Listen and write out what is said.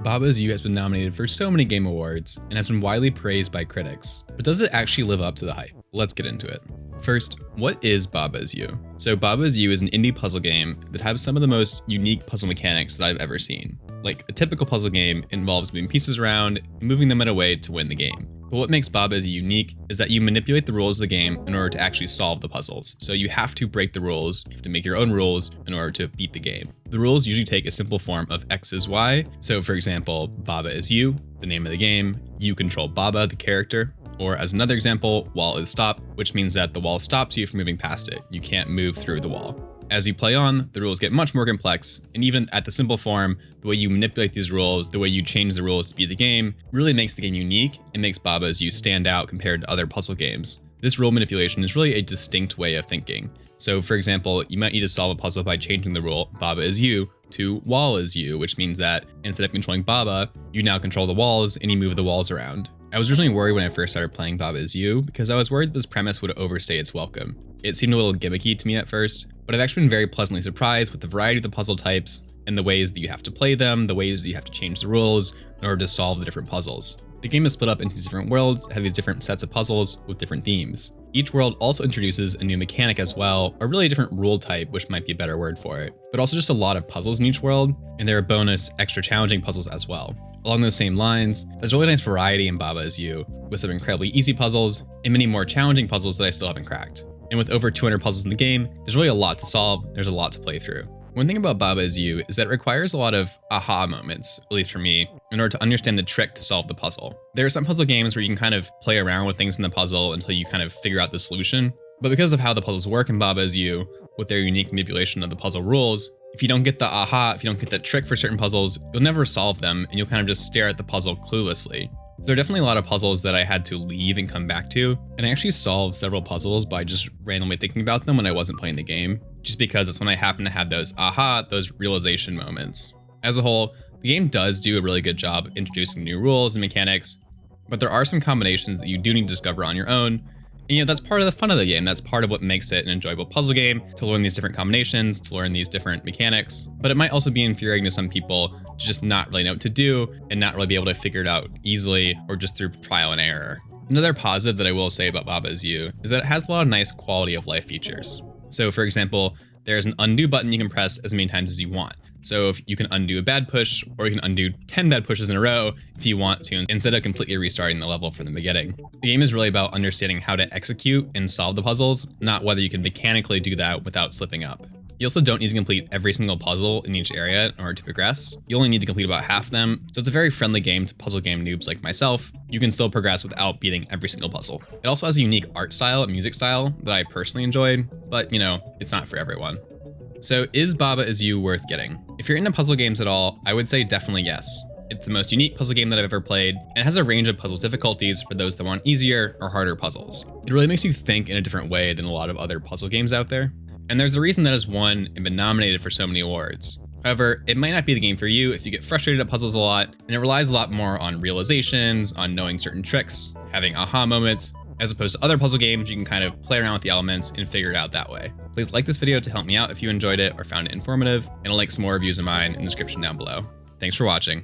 Baba Is You has been nominated for so many game awards and has been widely praised by critics, but does it actually live up to the hype? Let's get into it. First, what is Baba Is You? So Baba Is You is an indie puzzle game that has some of the most unique puzzle mechanics that I've ever seen. Like, a typical puzzle game involves moving pieces around and moving them in a way to win the game. But what makes Baba Is You unique is that you manipulate the rules of the game in order to actually solve the puzzles. So you have to break the rules, you have to make your own rules in order to beat the game. The rules usually take a simple form of X is Y. So for example, Baba is you, the name of the game, you control Baba, the character. Or as another example, wall is stop, which means that the wall stops you from moving past it. You can't move through the wall. As you play on, the rules get much more complex, and even at the simple form, the way you manipulate these rules, the way you change the rules to beat the game, really makes the game unique and makes Baba Is You stand out compared to other puzzle games. This rule manipulation is really a distinct way of thinking. So for example, you might need to solve a puzzle by changing the rule Baba Is You to wall is you, which means that instead of controlling Baba, you now control the walls and you move the walls around. I was originally worried when I first started playing Baba Is You because I was worried this premise would overstay its welcome. It seemed a little gimmicky to me at first, but I've actually been very pleasantly surprised with the variety of the puzzle types and the ways that you have to play them, the ways that you have to change the rules in order to solve the different puzzles. The game is split up into these different worlds, have these different sets of puzzles with different themes. Each world also introduces a new mechanic as well, or really a different rule type, which might be a better word for it, but also just a lot of puzzles in each world, and there are bonus, extra challenging puzzles as well. Along those same lines, there's a really nice variety in Baba Is You, with some incredibly easy puzzles and many more challenging puzzles that I still haven't cracked. And with over 200 puzzles in the game, there's really a lot to solve, there's a lot to play through. One thing about Baba Is You is that it requires a lot of aha moments, at least for me, in order to understand the trick to solve the puzzle. There are some puzzle games where you can kind of play around with things in the puzzle until you kind of figure out the solution. But because of how the puzzles work in Baba Is You, with their unique manipulation of the puzzle rules, if you don't get the aha, if you don't get the trick for certain puzzles, you'll never solve them and you'll kind of just stare at the puzzle cluelessly. So there are definitely a lot of puzzles that I had to leave and come back to, and I actually solved several puzzles by just randomly thinking about them when I wasn't playing the game, just because that's when I happen to have those aha, those realization moments. As a whole, the game does do a really good job of introducing new rules and mechanics, but there are some combinations that you do need to discover on your own. And that's part of the fun of the game. That's part of what makes it an enjoyable puzzle game, to learn these different combinations, to learn these different mechanics. But it might also be infuriating to some people to just not really know what to do and not really be able to figure it out easily or just through trial and error. Another positive that I will say about Baba Is You is that it has a lot of nice quality of life features. So for example, there's an undo button you can press as many times as you want. So if you can undo a bad push, or you can undo 10 bad pushes in a row if you want to, instead of completely restarting the level from the beginning. The game is really about understanding how to execute and solve the puzzles, not whether you can mechanically do that without slipping up. You also don't need to complete every single puzzle in each area in order to progress. You only need to complete about half of them, so it's a very friendly game to puzzle game noobs like myself. You can still progress without beating every single puzzle. It also has a unique art style and music style that I personally enjoyed, but it's not for everyone. So is Baba Is You worth getting? If you're into puzzle games at all, I would say definitely yes. It's the most unique puzzle game that I've ever played, and it has a range of puzzle difficulties for those that want easier or harder puzzles. It really makes you think in a different way than a lot of other puzzle games out there. And there's a reason that it's won and been nominated for so many awards. However, it might not be the game for you if you get frustrated at puzzles a lot, and it relies a lot more on realizations, on knowing certain tricks, having aha moments, as opposed to other puzzle games you can kind of play around with the elements and figure it out that way. Please like this video to help me out if you enjoyed it or found it informative, and I'll link some more reviews of mine in the description down below. Thanks for watching.